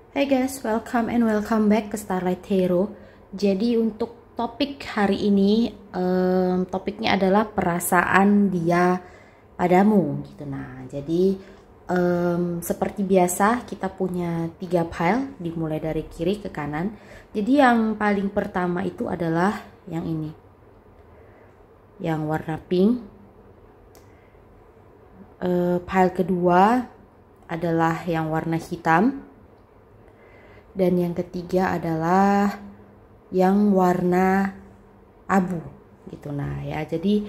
Hey guys, welcome back ke Starlight Hero. Jadi untuk topik hari ini, topiknya adalah perasaan dia padamu gitu. Nah, jadi seperti biasa kita punya 3 file, dimulai dari kiri ke kanan. Jadi yang paling pertama itu adalah yang ini, yang warna pink. File kedua adalah yang warna hitam. Dan yang ketiga adalah yang warna abu gitu. Nah ya, jadi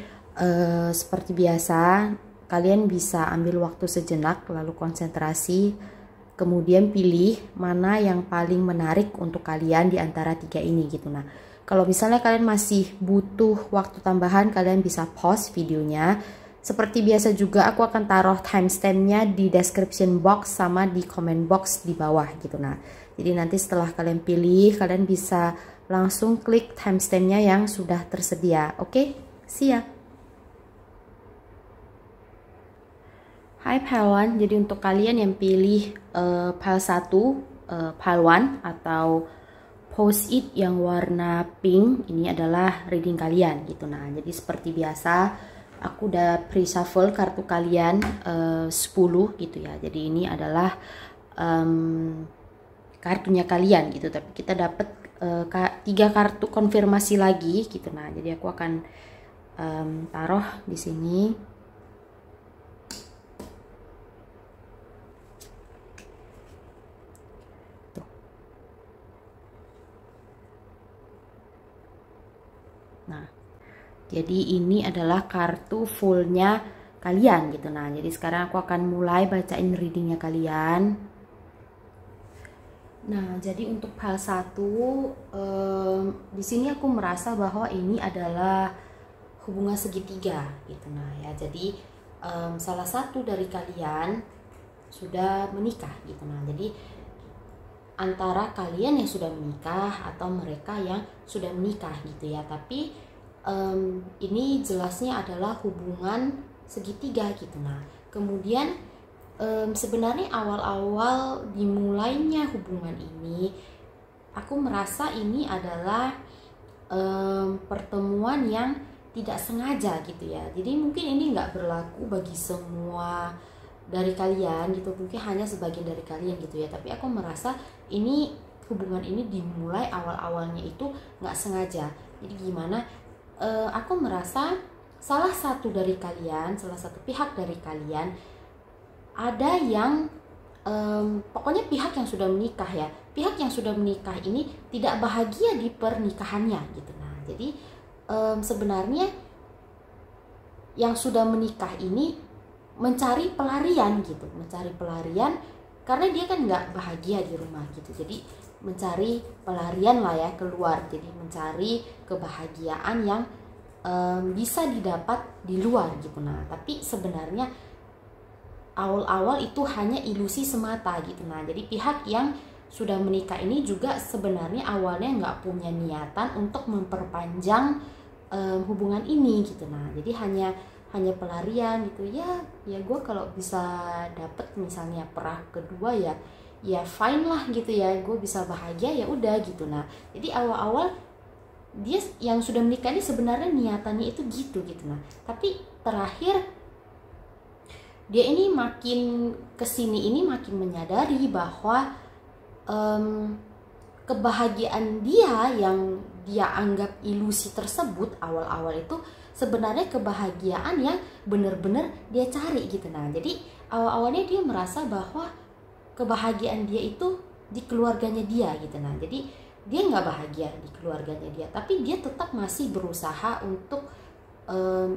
seperti biasa kalian bisa ambil waktu sejenak lalu konsentrasi, kemudian pilih mana yang paling menarik untuk kalian di antara 3 ini gitu. Nah kalau misalnya kalian masih butuh waktu tambahan, kalian bisa pause videonya. Seperti biasa juga aku akan taruh timestampnya di description box sama di comment box di bawah gitu. Nah jadi nanti setelah kalian pilih, kalian bisa langsung klik timestampnya yang sudah tersedia. Oke, siap. Hai Pile 1, jadi untuk kalian yang pilih Pile 1, Pile 1 atau post-it yang warna pink, ini adalah reading kalian gitu. Nah jadi seperti biasa aku udah pre-shuffle kartu kalian 10 gitu ya. Jadi ini adalah kartunya kalian gitu, tapi kita dapat 3 kartu konfirmasi lagi gitu. Nah jadi aku akan taruh di sini. Tuh. Nah jadi ini adalah kartu fullnya kalian gitu. Nah jadi sekarang aku akan mulai bacain readingnya kalian. Nah, jadi untuk file 1, di sini aku merasa bahwa ini adalah hubungan segitiga gitu. Nah, ya jadi salah satu dari kalian sudah menikah gitu. Nah, jadi antara kalian yang sudah menikah atau mereka yang sudah menikah gitu ya. Tapi ini jelasnya adalah hubungan segitiga gitu. Nah, kemudian sebenarnya awal-awal dimulainya hubungan ini, aku merasa ini adalah pertemuan yang tidak sengaja gitu ya. Jadi mungkin ini nggak berlaku bagi semua dari kalian gitu, mungkin hanya sebagian dari kalian gitu ya. Tapi aku merasa ini hubungan ini dimulai awal-awalnya itu nggak sengaja. Jadi gimana? Aku merasa salah satu dari kalian, salah satu pihak dari kalian ada yang pokoknya pihak yang sudah menikah ya, pihak yang sudah menikah ini tidak bahagia di pernikahannya gitu. Nah jadi sebenarnya yang sudah menikah ini mencari pelarian gitu, mencari pelarian karena dia kan nggak bahagia di rumah gitu. Jadi mencari pelarian lah ya, keluar, jadi mencari kebahagiaan yang bisa didapat di luar gitu. Nah tapi sebenarnya awal-awal itu hanya ilusi semata gitu. Nah jadi pihak yang sudah menikah ini juga sebenarnya awalnya nggak punya niatan untuk memperpanjang hubungan ini gitu. Nah jadi hanya pelarian gitu ya. Ya gue kalau bisa dapet misalnya perah kedua ya fine lah gitu ya, gue bisa bahagia ya udah gitu. Nah jadi awal-awal dia yang sudah menikah ini sebenarnya niatannya itu gitu. Nah tapi terakhir dia ini makin kesini ini makin menyadari bahwa kebahagiaan dia yang dia anggap ilusi tersebut awal-awal itu sebenarnya kebahagiaan yang benar-benar dia cari gitu. Nah jadi awal-awalnya dia merasa bahwa kebahagiaan dia itu di keluarganya dia gitu. Nah jadi dia nggak bahagia di keluarganya dia, tapi dia tetap masih berusaha untuk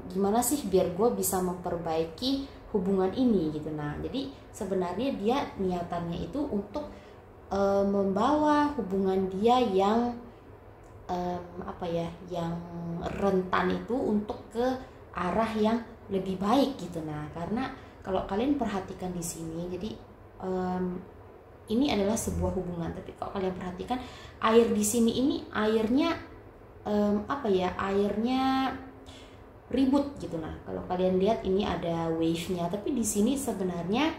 gimana sih biar gue bisa memperbaiki hubungan ini gitu. Nah jadi sebenarnya dia niatannya itu untuk membawa hubungan dia yang yang rentan itu untuk ke arah yang lebih baik gitu. Nah karena kalau kalian perhatikan di sini, jadi ini adalah sebuah hubungan, tapi kalau kalian perhatikan air di sini ini airnya airnya ribut gitu. Nah kalau kalian lihat ini ada wave-nya, tapi di sini sebenarnya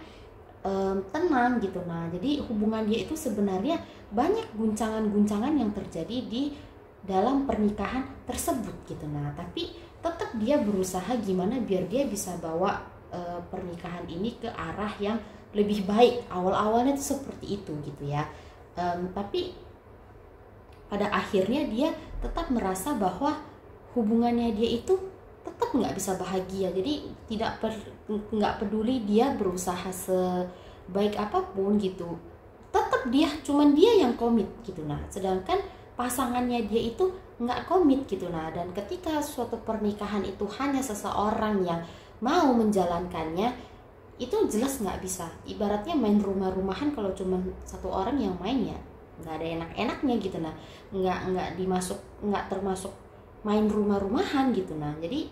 tenang gitu. Nah jadi hubungan dia itu sebenarnya banyak guncangan-guncangan yang terjadi di dalam pernikahan tersebut gitu. Nah tapi tetap dia berusaha gimana biar dia bisa bawa pernikahan ini ke arah yang lebih baik. Awal-awalnya itu seperti itu gitu ya. Tapi pada akhirnya dia tetap merasa bahwa hubungannya dia itu tetap nggak bisa bahagia. Jadi nggak peduli dia berusaha sebaik apapun gitu, tetap cuman dia yang komit gitu. Nah sedangkan pasangannya dia itu nggak komit gitu. Nah dan ketika suatu pernikahan itu hanya seseorang yang mau menjalankannya, itu jelas nggak bisa. Ibaratnya main rumah-rumahan, kalau cuma satu orang yang main ya nggak ada enak-enaknya gitu. Nah nggak termasuk main rumah-rumahan gitu. Nah jadi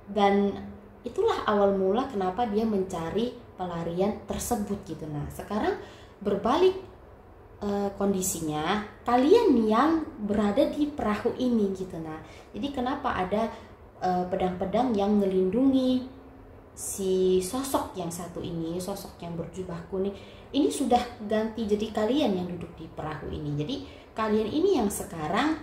dan itulah awal mula kenapa dia mencari pelarian tersebut gitu. Nah sekarang berbalik kondisinya, kalian yang berada di perahu ini gitu. Nah jadi kenapa ada pedang-pedang yang melindungi si sosok yang satu ini, sosok yang berjubah kuning ini sudah ganti jadi kalian yang duduk di perahu ini. Jadi kalian ini yang sekarang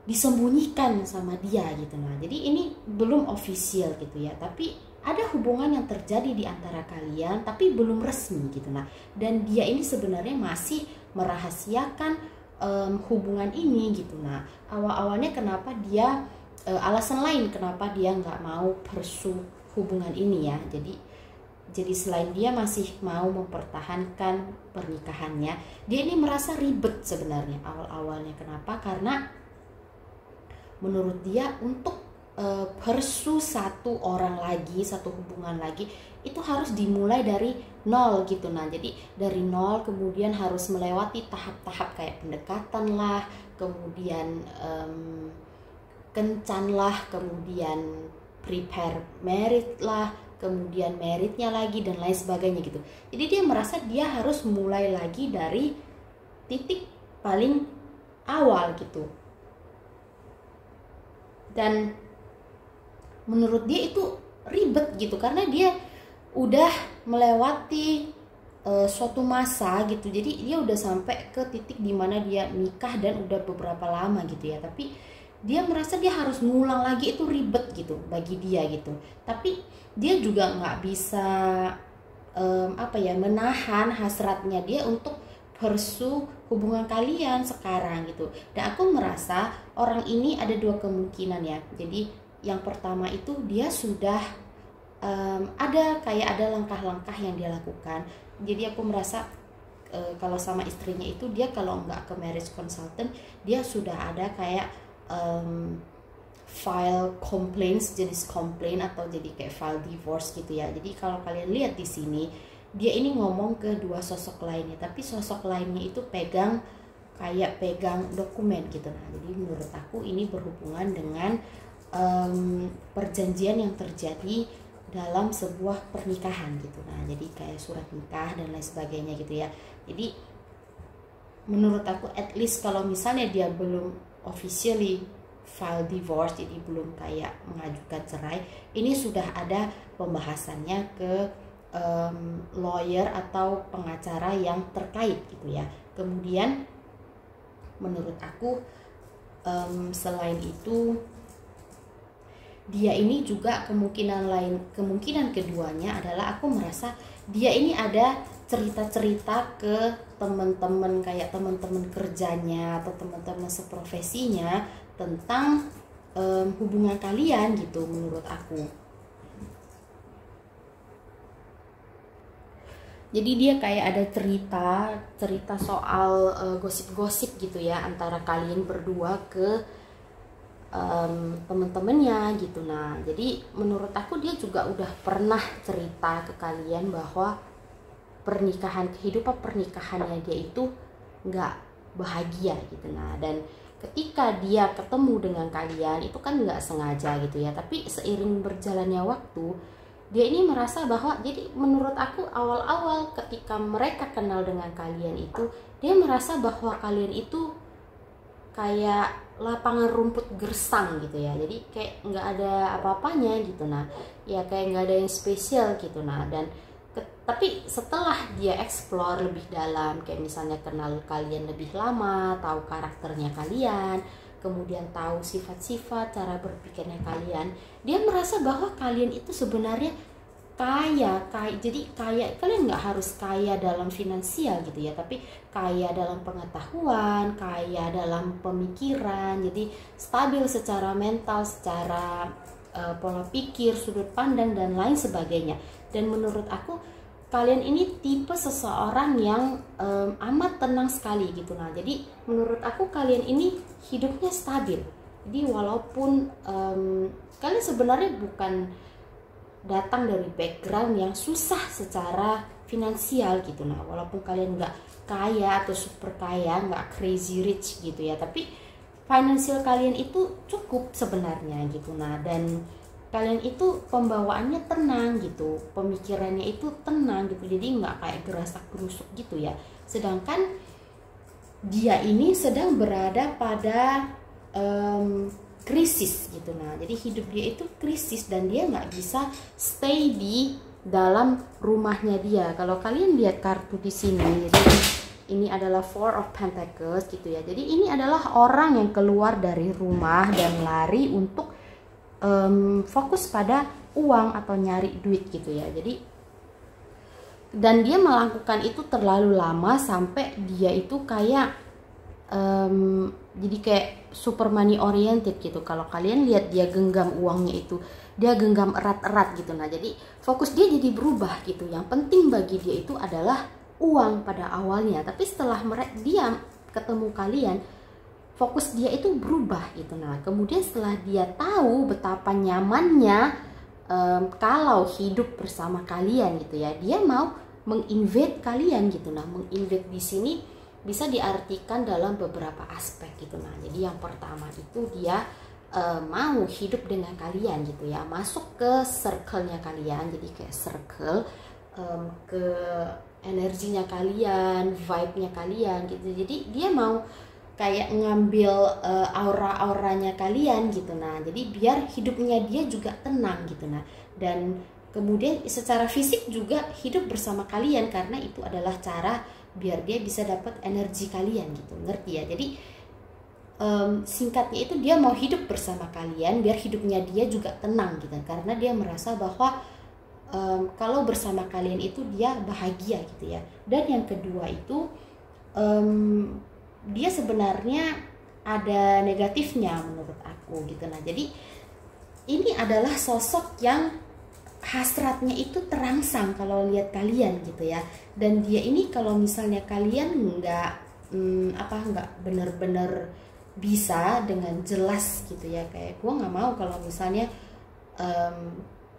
disembunyikan sama dia gitu. Nah jadi ini belum official gitu ya, tapi ada hubungan yang terjadi di antara kalian tapi belum resmi gitu. Nah dan dia ini sebenarnya masih merahasiakan hubungan ini gitu. Nah awal-awalnya kenapa dia alasan lain kenapa dia nggak mau pursue hubungan ini ya. Jadi selain dia masih mau mempertahankan pernikahannya, dia ini merasa ribet sebenarnya awal-awalnya. Kenapa? Karena menurut dia untuk pursue satu orang lagi, satu hubungan lagi, itu harus dimulai dari nol gitu. Nah jadi dari nol kemudian harus melewati tahap-tahap kayak pendekatan lah, kemudian kencan lah, kemudian prepare merit lah, kemudian meritnya lagi dan lain sebagainya gitu. Jadi dia merasa dia harus mulai lagi dari titik paling awal gitu. Dan menurut dia itu ribet gitu karena dia udah melewati suatu masa gitu. Jadi dia udah sampai ke titik dimana dia nikah dan udah beberapa lama gitu ya. Tapi dia merasa dia harus ngulang lagi, itu ribet gitu bagi dia gitu. Tapi dia juga nggak bisa menahan hasratnya dia untuk pursue hubungan kalian sekarang gitu. Dan aku merasa orang ini ada dua kemungkinan ya. Jadi yang pertama itu dia sudah ada langkah-langkah yang dia lakukan. Jadi aku merasa kalau sama istrinya itu dia kalau nggak ke marriage consultant, dia sudah ada kayak file complaints, jenis komplain atau jadi kayak file divorce gitu ya. Jadi kalau kalian lihat di sini, dia ini ngomong ke dua sosok lainnya, tapi sosok lainnya itu pegang dokumen gitu. Nah jadi menurut aku ini berhubungan dengan perjanjian yang terjadi dalam sebuah pernikahan gitu. Nah jadi kayak surat nikah dan lain sebagainya gitu ya. Jadi menurut aku at least kalau misalnya dia belum officially file divorce, jadi belum kayak mengajukan cerai, ini sudah ada pembahasannya ke lawyer atau pengacara yang terkait gitu ya. Kemudian menurut aku selain itu dia ini juga kemungkinan keduanya adalah aku merasa dia ini ada cerita-cerita ke teman-teman kayak teman-teman kerjanya atau teman-teman seprofesinya tentang hubungan kalian gitu menurut aku. Jadi dia kayak ada cerita soal gosip-gosip gitu ya antara kalian berdua ke temen-temennya gitu. Nah jadi menurut aku dia juga udah pernah cerita ke kalian bahwa kehidupan pernikahannya dia itu nggak bahagia gitu. Nah dan ketika dia ketemu dengan kalian itu kan nggak sengaja gitu ya, tapi seiring berjalannya waktu dia ini merasa bahwa, jadi menurut aku awal-awal ketika mereka kenal dengan kalian itu, dia merasa bahwa kalian itu kayak lapangan rumput gersang gitu ya. Jadi kayak nggak ada apa-apanya gitu. Nah ya kayak nggak ada yang spesial gitu. Nah dan Tapi setelah dia explore lebih dalam, kayak misalnya kenal kalian lebih lama, tahu karakternya kalian, kemudian tahu sifat-sifat, cara berpikirnya kalian, dia merasa bahwa kalian itu sebenarnya kaya. Jadi kaya, kalian nggak harus kaya dalam finansial gitu ya, tapi kaya dalam pengetahuan, kaya dalam pemikiran, jadi stabil secara mental, secara pola pikir, sudut pandang, dan lain sebagainya. Dan menurut aku kalian ini tipe seseorang yang amat tenang sekali gitu. Nah, jadi menurut aku kalian ini hidupnya stabil. Jadi walaupun kalian sebenarnya bukan datang dari background yang susah secara finansial gitu. Nah, walaupun kalian nggak kaya atau super kaya, nggak crazy rich gitu ya, tapi finansial kalian itu cukup sebenarnya gitu. Nah, dan kalian itu pembawaannya tenang gitu, pemikirannya itu tenang gitu, jadi nggak kayak gerasak gerusuk gitu ya. Sedangkan dia ini sedang berada pada krisis gitu. Nah, jadi hidup dia itu krisis dan dia nggak bisa stay di dalam rumahnya dia. Kalau kalian lihat kartu di sini, jadi ini adalah Four of Pentacles gitu ya. Jadi ini adalah orang yang keluar dari rumah dan lari untuk fokus pada uang atau nyari duit gitu ya. Jadi dan dia melakukan itu terlalu lama sampai dia itu kayak jadi kayak super money oriented gitu. Kalau kalian lihat dia genggam uangnya itu, dia genggam erat-erat gitu. Nah, jadi fokus dia jadi berubah gitu. Yang penting bagi dia itu adalah uang pada awalnya, tapi setelah dia ketemu kalian, fokus dia itu berubah gitu. Nah, kemudian setelah dia tahu betapa nyamannya kalau hidup bersama kalian gitu ya, dia mau menginvite kalian gitu. Nah, menginvite di sini bisa diartikan dalam beberapa aspek gitu. Nah, jadi yang pertama itu dia mau hidup dengan kalian gitu ya, masuk ke circle-nya kalian, jadi kayak circle ke energinya kalian, vibe-nya kalian gitu. Jadi dia mau kayak ngambil aura-auranya kalian gitu. Nah, jadi biar hidupnya dia juga tenang gitu. Nah, dan kemudian secara fisik juga hidup bersama kalian, karena itu adalah cara biar dia bisa dapat energi kalian gitu. Ngerti ya? Jadi singkatnya itu dia mau hidup bersama kalian biar hidupnya dia juga tenang gitu, karena dia merasa bahwa kalau bersama kalian itu dia bahagia gitu ya. Dan yang kedua itu dia sebenarnya ada negatifnya menurut aku gitu. Nah, jadi ini adalah sosok yang hasratnya itu terangsang kalau lihat kalian gitu ya. Dan dia ini kalau misalnya kalian nggak bener-bener bisa dengan jelas gitu ya, kayak gue nggak mau kalau misalnya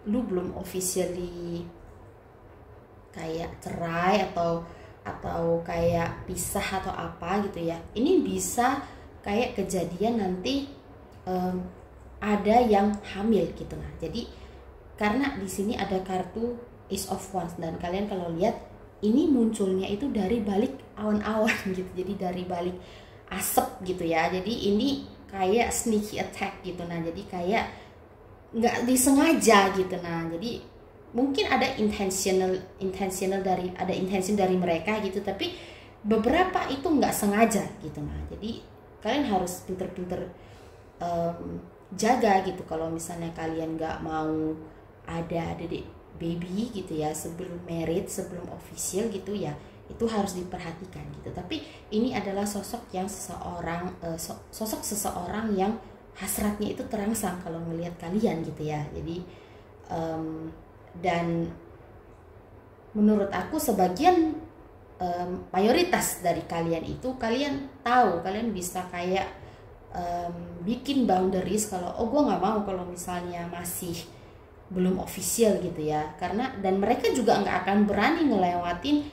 lu belum officially kayak cerai atau kayak pisah atau apa gitu ya. Ini bisa kayak kejadian nanti ada yang hamil gitu. Nah, jadi karena di sini ada kartu Ace of Wands, dan kalian kalau lihat ini munculnya itu dari balik awan-awan gitu. Jadi dari balik asap gitu ya. Jadi ini kayak sneaky attack gitu. Nah, jadi kayak nggak disengaja gitu. Nah, jadi mungkin ada intentional dari mereka gitu, tapi beberapa itu nggak sengaja gitu. Nah, jadi kalian harus pinter-pinter jaga gitu kalau misalnya kalian nggak mau ada adik baby gitu ya sebelum married, sebelum official gitu ya, itu harus diperhatikan gitu. Tapi ini adalah sosok seseorang yang hasratnya itu terangsang kalau melihat kalian gitu ya. Jadi dan menurut aku sebagian mayoritas dari kalian itu kalian tahu, kalian bisa kayak bikin boundaries kalau gue nggak mau kalau misalnya masih belum official gitu ya, karena dan mereka juga nggak akan berani ngelewatin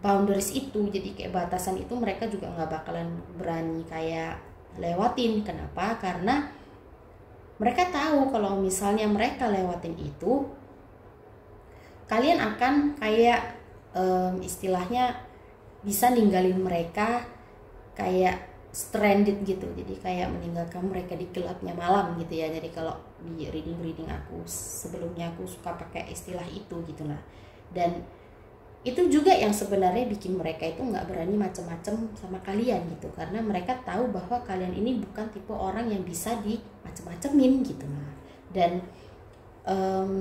boundaries itu. Jadi kayak batasan itu mereka juga nggak bakalan berani kayak lewatin. Kenapa? Karena mereka tahu kalau misalnya mereka lewatin itu, kalian akan kayak istilahnya bisa ninggalin mereka kayak stranded gitu. Jadi kayak meninggalkan mereka di gelapnya malam gitu ya. Jadi kalau di reading aku sebelumnya aku suka pakai istilah itu gitu. Nah, dan itu juga yang sebenarnya bikin mereka itu nggak berani macam-macam sama kalian gitu, karena mereka tahu bahwa kalian ini bukan tipe orang yang bisa dimacem-macemin gitu. Nah, dan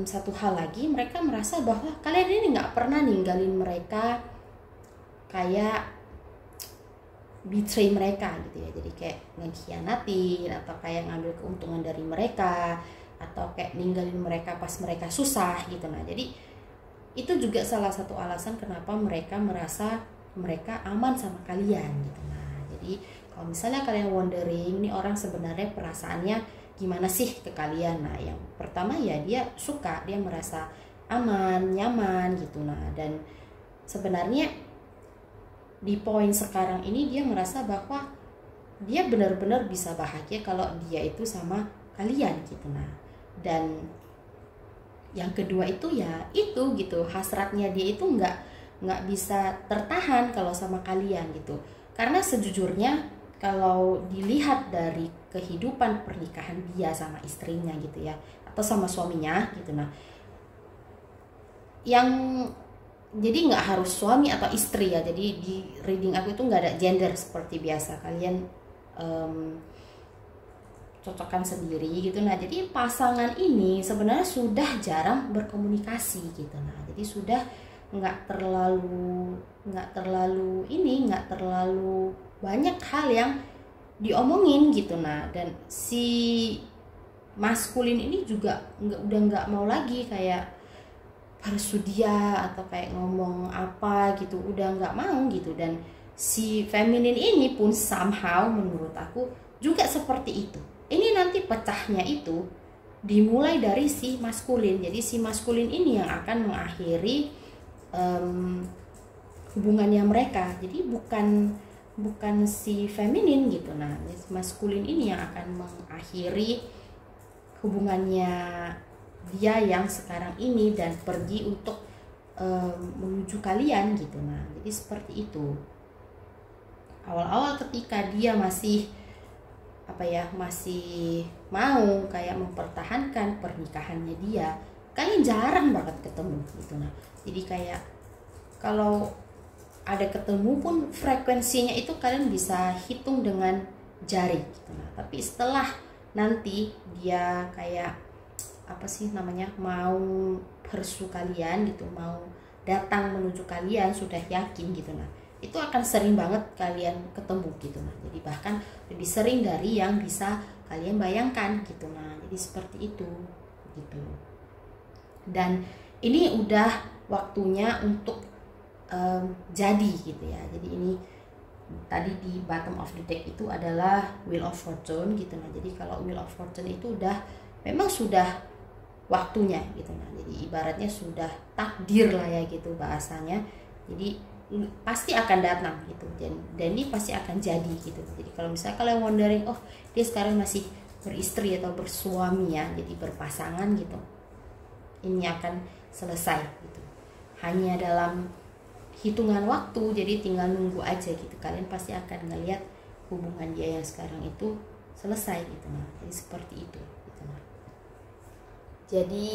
satu hal lagi, mereka merasa bahwa kalian ini nggak pernah ninggalin mereka, kayak betray mereka gitu ya, jadi kayak ngekhianatin atau kayak ngambil keuntungan dari mereka, atau kayak ninggalin mereka pas mereka susah gitu. Nah, jadi itu juga salah satu alasan kenapa mereka merasa mereka aman sama kalian gitu. Nah, jadi kalau misalnya kalian wondering nih orang sebenarnya perasaannya gimana sih ke kalian, nah yang pertama ya dia suka, dia merasa aman, nyaman gitu. Nah, dan sebenarnya di poin sekarang ini dia merasa bahwa dia benar-benar bisa bahagia kalau dia itu sama kalian gitu. Nah, dan yang kedua itu ya itu gitu, hasratnya dia itu nggak bisa tertahan kalau sama kalian gitu, karena sejujurnya kalau dilihat dari kehidupan pernikahan dia sama istrinya gitu ya, atau sama suaminya gitu. Nah, yang jadi nggak harus suami atau istri ya, jadi di reading aku itu nggak ada gender seperti biasa, kalian cocokkan sendiri gitu. Nah, jadi pasangan ini sebenarnya sudah jarang berkomunikasi gitu. Nah, jadi sudah nggak terlalu banyak hal yang diomongin gitu. Nah, dan si maskulin ini juga udah nggak mau lagi kayak bersedia atau kayak ngomong apa gitu, udah nggak mau gitu. Dan si feminin ini pun somehow menurut aku juga seperti itu. Ini nanti pecahnya itu dimulai dari si maskulin. Jadi si maskulin ini yang akan mengakhiri hubungannya mereka. Jadi bukan si feminin gitu. Nah, maskulin ini yang akan mengakhiri hubungannya dia yang sekarang ini dan pergi untuk menuju kalian gitu. Nah, jadi seperti itu. Awal-awal ketika dia masih masih mau kayak mempertahankan pernikahannya dia, kayaknya jarang banget ketemu gitu. Nah, jadi kayak kalau ada ketemu pun frekuensinya itu kalian bisa hitung dengan jari gitu. Nah, tapi setelah nanti dia kayak mau persu kalian gitu, mau datang menuju kalian, sudah yakin gitu. Nah, itu akan sering banget kalian ketemu gitu. Nah, jadi bahkan lebih sering dari yang bisa kalian bayangkan gitu. Nah, jadi seperti itu gitu. Dan ini udah waktunya untuk jadi gitu ya. Jadi ini tadi di bottom of the deck itu adalah Wheel of Fortune gitu. Nah, jadi kalau Wheel of Fortune itu memang sudah waktunya gitu. Nah, jadi ibaratnya sudah takdir lah ya gitu bahasanya. Jadi pasti akan datang gitu, dan ini pasti akan jadi gitu. Jadi kalau misalnya kalian wondering, oh dia sekarang masih beristri atau bersuami ya, jadi berpasangan gitu, ini akan selesai gitu, hanya dalam hitungan waktu. Jadi tinggal nunggu aja gitu, kalian pasti akan ngelihat hubungan dia yang sekarang itu selesai gitu. Nah, jadi seperti itu gitu. Nah, jadi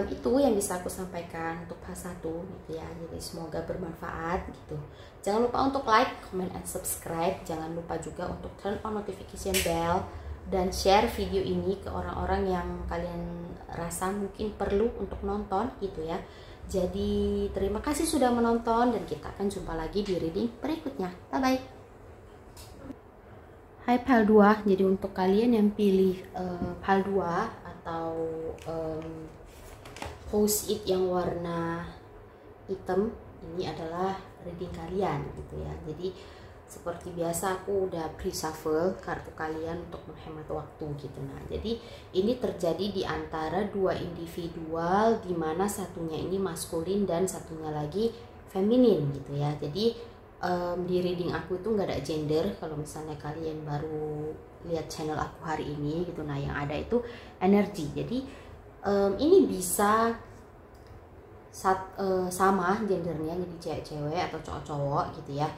itu yang bisa aku sampaikan untuk fase 1 gitu ya. Jadi semoga bermanfaat gitu. Jangan lupa untuk like, comment, and subscribe. Jangan lupa juga untuk turn on notification bell dan share video ini ke orang-orang yang kalian rasa mungkin perlu untuk nonton gitu ya. Jadi terima kasih sudah menonton, dan kita akan jumpa lagi di reading berikutnya. Bye bye. Hai PAL 2. Jadi untuk kalian yang pilih PAL 2 atau post-it yang warna hitam, ini adalah reading kalian gitu ya. Jadi seperti biasa aku udah pre-shuffle kartu kalian untuk menghemat waktu gitu. Nah, jadi ini terjadi di antara dua individual, dimana satunya ini maskulin dan satunya lagi feminin gitu ya. Jadi di reading aku itu nggak ada gender. Kalau misalnya kalian baru lihat channel aku hari ini gitu, nah yang ada itu energi. Jadi ini bisa sama gendernya, jadi cewek-cewek atau cowok-cowok gitu ya.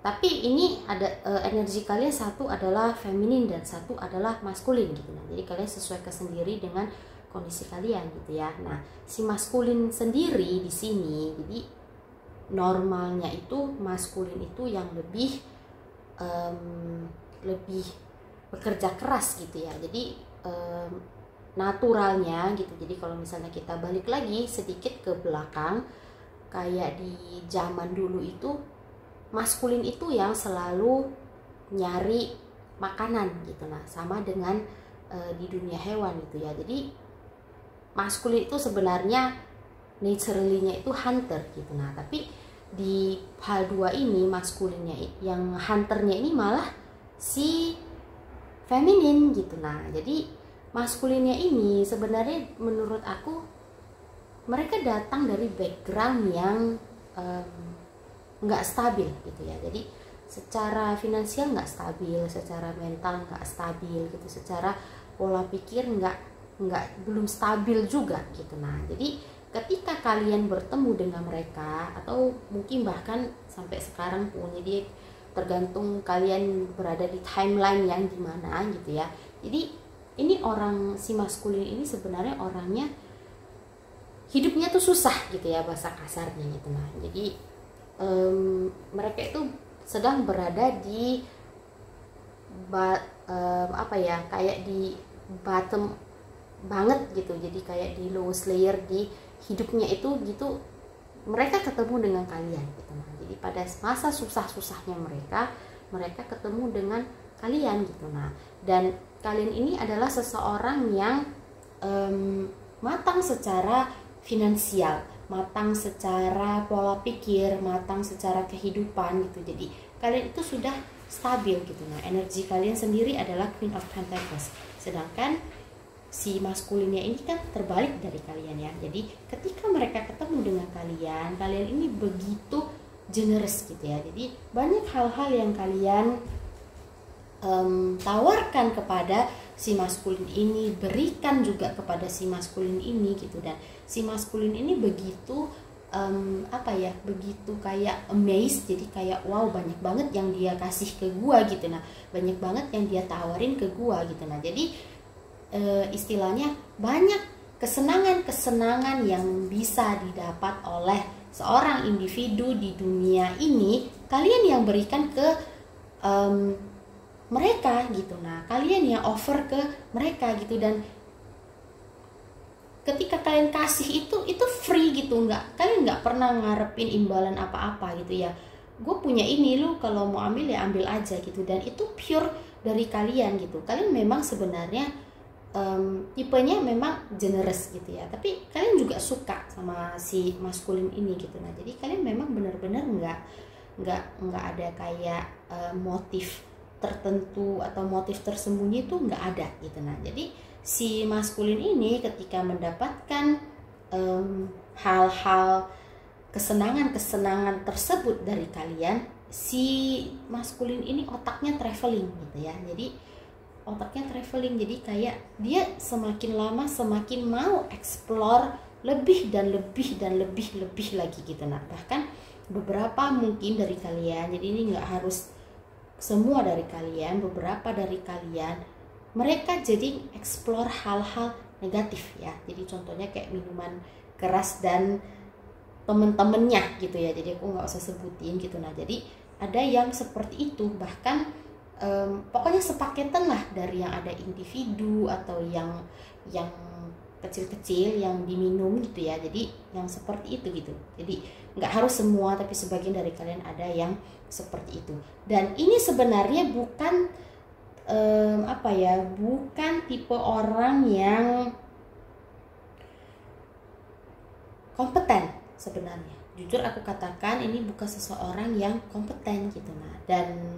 Tapi ini ada energi kalian, satu adalah feminin dan satu adalah maskulin gitu. Nah, jadi kalian sesuaikan sendiri dengan kondisi kalian gitu ya. Nah, si maskulin sendiri di sini, jadi normalnya itu maskulin itu yang lebih lebih bekerja keras gitu ya. Jadi naturalnya gitu. Jadi kalau misalnya kita balik lagi sedikit ke belakang, kayak di zaman dulu itu maskulin itu yang selalu nyari makanan gitu. Nah, sama dengan di dunia hewan gitu ya. Jadi maskulin itu sebenarnya naturally-nya itu hunter gitu. Nah, tapi di hal 2 ini maskulinnya yang hunternya ini malah si feminin gitu. Nah, jadi maskulinnya ini sebenarnya menurut aku mereka datang dari background yang nggak stabil gitu ya. Jadi secara finansial nggak stabil, secara mental nggak stabil gitu, secara pola pikir belum stabil juga gitu. Nah, jadi ketika kalian bertemu dengan mereka atau mungkin bahkan sampai sekarang pun, jadi tergantung kalian berada di timeline yang dimana gitu ya. Jadi ini si maskulin ini sebenarnya orangnya hidupnya tuh susah gitu ya, bahasa kasarnya gitu. Nah, jadi mereka itu sedang berada di kayak di bottom banget gitu. Jadi kayak di lowest layer di hidupnya itu gitu, mereka ketemu dengan kalian gitu. Nah, jadi pada masa susah-susahnya mereka ketemu dengan kalian gitu. Nah, dan kalian ini adalah seseorang yang matang secara finansial, matang secara pola pikir, matang secara kehidupan gitu. Jadi kalian itu sudah stabil gitu. Nah, energi kalian sendiri adalah Queen of Pentacles, sedangkan si maskulinnya ini kan terbalik dari kalian ya. Jadi ketika mereka ketemu dengan kalian ini begitu generous gitu ya. Jadi banyak hal-hal yang kalian tawarkan kepada si maskulin ini, berikan juga kepada si maskulin ini gitu. Dan si maskulin ini begitu begitu kayak amazed, jadi kayak wow, banyak banget yang dia kasih ke gua gitu. Nah, banyak banget yang dia tawarin ke gua gitu. Nah, jadi istilahnya banyak kesenangan-kesenangan yang bisa didapat oleh seorang individu di dunia ini, kalian yang berikan ke mereka gitu. Nah, kalian yang offer ke mereka gitu. Dan ketika kalian kasih itu free gitu, kalian nggak pernah ngarepin imbalan apa-apa gitu ya. Gue punya ini, lu kalau mau ambil ya ambil aja gitu. Dan itu pure dari kalian gitu. Kalian memang sebenarnya tipenya memang generous gitu ya, tapi kalian juga suka sama si maskulin ini gitu. Nah, jadi kalian memang benar-benar nggak ada kayak motif tertentu atau motif tersembunyi itu nggak ada gitu. Nah, jadi si maskulin ini ketika mendapatkan hal-hal kesenangan tersebut dari kalian, si maskulin ini otaknya traveling gitu ya. Jadi otaknya traveling, jadi kayak dia semakin lama semakin mau explore lebih dan lebih dan lebih lagi gitu. Nah, bahkan beberapa mungkin dari kalian, jadi ini nggak harus semua dari kalian, beberapa dari kalian mereka jadi explore hal-hal negatif ya. Jadi contohnya kayak minuman keras dan temen-temennya gitu ya, jadi aku nggak usah sebutin gitu. Nah, jadi ada yang seperti itu, bahkan pokoknya sepaketan lah, dari yang ada individu atau yang kecil-kecil yang diminum gitu ya. Jadi yang seperti itu gitu. Jadi nggak harus semua, tapi sebagian dari kalian ada yang seperti itu. Dan ini sebenarnya bukan bukan tipe orang yang kompeten sebenarnya. Jujur aku katakan ini bukan seseorang yang kompeten gitu. Nah, dan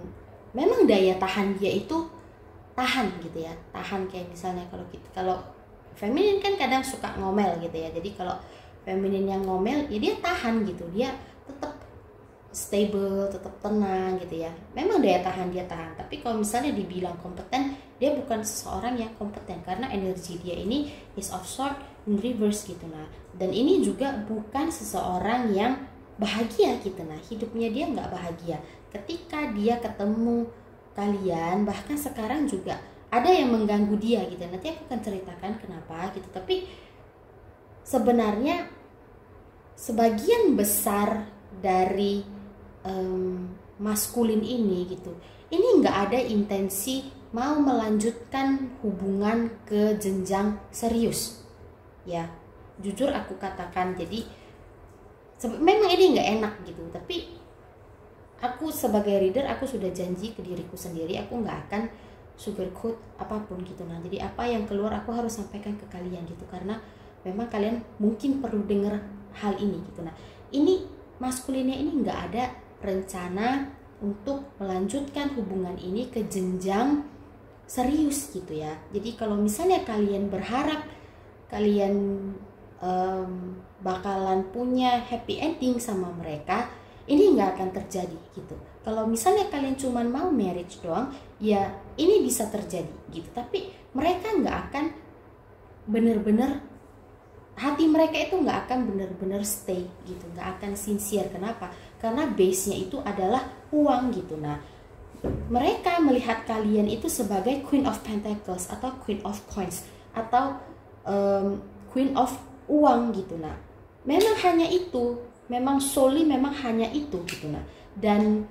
memang daya tahan dia itu tahan gitu ya, tahan kayak misalnya kalau feminin kan kadang suka ngomel gitu ya. Jadi kalau feminin yang ngomel ya dia tahan gitu, dia tetap stable, tetap tenang gitu ya. Memang daya tahan dia tahan. Tapi kalau misalnya dibilang kompeten, dia bukan seseorang yang kompeten karena energi dia ini is of sort in reverse gitu. Nah, dan ini juga bukan seseorang yang bahagia gitu. Nah, hidupnya dia nggak bahagia. Ketika dia ketemu kalian, bahkan sekarang juga ada yang mengganggu dia gitu. Nanti aku akan ceritakan kenapa gitu. Tapi sebenarnya sebagian besar dari maskulin ini gitu, ini nggak ada intensi mau melanjutkan hubungan ke jenjang serius ya, jujur aku katakan. Jadi memang ini nggak enak gitu, tapi aku sebagai reader, aku sudah janji ke diriku sendiri, aku nggak akan sugarcoat apapun gitu. Nah, jadi apa yang keluar aku harus sampaikan ke kalian gitu, karena memang kalian mungkin perlu dengar hal ini gitu. Nah, ini maskulinnya ini nggak ada rencana untuk melanjutkan hubungan ini ke jenjang serius gitu ya. Jadi kalau misalnya kalian berharap kalian bakalan punya happy ending sama mereka, ini nggak akan terjadi gitu. Kalau misalnya kalian cuman mau marriage doang, ya ini bisa terjadi gitu. Tapi mereka nggak akan bener-bener, hati mereka itu nggak akan bener-bener stay gitu, nggak akan sincere. Kenapa? Karena base-nya itu adalah uang gitu. Nah, mereka melihat kalian itu sebagai Queen of Pentacles atau Queen of Coins atau Queen of uang gitu. Nah, memang hanya itu, memang solely memang hanya itu gitu. Nah, dan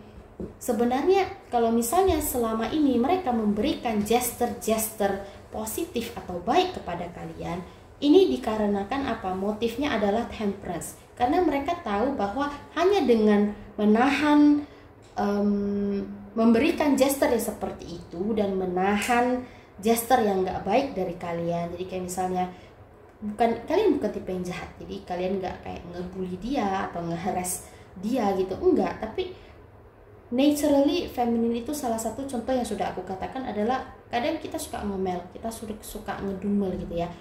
sebenarnya kalau misalnya selama ini mereka memberikan gesture-gesture positif atau baik kepada kalian, ini dikarenakan apa? Motifnya adalah temperance. Karena mereka tahu bahwa hanya dengan menahan, memberikan gesture yang seperti itu dan menahan gesture yang nggak baik dari kalian. Jadi kayak misalnya, kalian bukan tipe yang jahat, jadi kalian nggak kayak ngebully dia atau nge-harass dia gitu, enggak. Tapi naturally feminine itu salah satu contoh yang sudah aku katakan adalah kadang kita suka ngomel, kita suka ngedumel gitu ya.